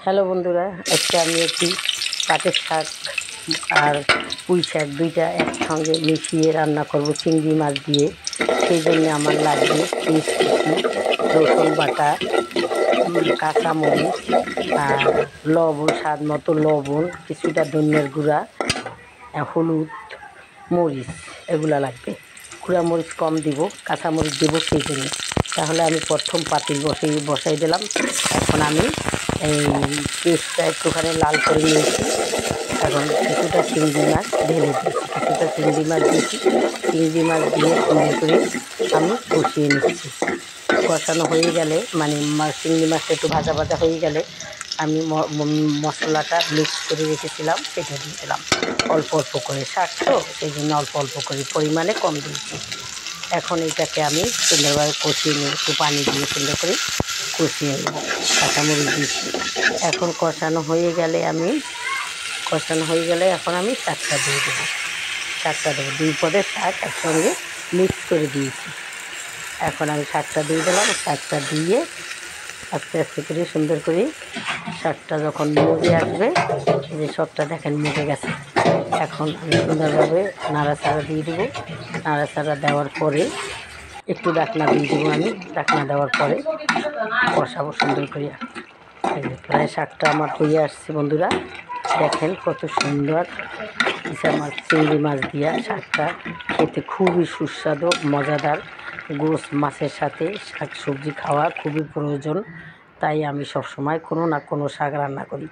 Hello বন্ধুরা, আজকে আমি একটি পাটের শাক আর পুঁই শাক দুইটা একসঙ্গে মিশিয়ে রান্না করব চিংড়ি মাছ দিয়ে। সেই জন্য আমার লাগবে পেঁয়াজ কুচি, রসুন বাটা, কাঁচামরিচ আর লবণ, স্বাদ মতো লবণ, কিছুটা ধনিয়ার গুঁড়া, হলুদ, মরিচ, এগুলা লাগবে। গুঁড়া মরিচ কম দিব, কাঁচামরিচ দেবো সেই জন্য। তাহলে আমি প্রথম পাতিল বসাই দিলাম। এখন আমি এই পেস্টটা একটুখানি লাল করে নিয়েছি। এখন কিছুটা চিংড়ি মাছ ঢেলে দিয়েছি, কিছুটা চিংড়ি মাছ দিয়েছি। চিংড়ি মাছ দিয়ে সুন্দর করে আমি কষিয়ে নিচ্ছি। কষানো হয়ে গেলে মানে চিংড়ি মাছটা একটু ভাজা ভাজা হয়ে গেলে আমি মশলাটা মিক্স করে রেখেছিলাম সেটা দিয়ে দিলাম। অল্প অল্প করে শাক তো সেই জন্য অল্প অল্প করে, পরিমাণে কম দিয়েছি। এখন এটাকে আমি সুন্দরভাবে কষিয়ে নিই, একটু পানি দিয়ে সুন্দর করে কষিয়ে নেব। কাঁচামরিচ দিচ্ছি। এখন কষানো হয়ে গেলে এখন আমি শাকটা দিয়ে দেবো। দুই পদের শাক একসঙ্গে মিক্স করে দিয়েছি। এখন আমি শাকটা দিয়ে দিলাম। শাকটা দিয়ে আস্তে আস্তে করে সুন্দর করে শাকটা যখন মজে আসবে, এই যে সবটা দেখেন মজে গেছে। এখন আমি সুন্দরভাবে নাড়াচাড়া দিয়ে দেবো। নাড়াচাড়া দেওয়ার পরে একটু ডাকনা দিয়ে দেবো। আমি ডাকনা দেওয়ার পরে কষাবো সুন্দর করে। প্রায় শাকটা আমার হয়ে আসছে বন্ধুরা। দেখেন কত সুন্দর ইচা মাছ, চিংড়ি মাছ দিয়া শাকটা খেতে খুবই সুস্বাদু, মজাদার। গোস মাছের সাথে শাক সবজি খাওয়া খুবই প্রয়োজন। তাই আমি সবসময় কোনো না কোনো শাক রান্না করি।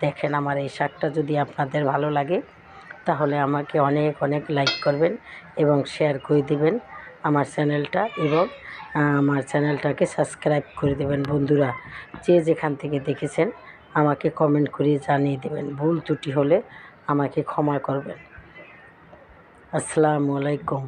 দেখেন আমার এই শাকটা যদি আপনাদের ভালো লাগে তাহলে আমাকে অনেক অনেক লাইক করবেন এবং শেয়ার করে দেবেন আমার চ্যানেলটা, এবং আমার চ্যানেলটাকে সাবস্ক্রাইব করে দেবেন। বন্ধুরা, যে যেখান থেকে দেখেছেন আমাকে কমেন্ট করে জানিয়ে দেবেন। ভুল ত্রুটি হলে আমাকে ক্ষমা করবেন। আসসালামু আলাইকুম।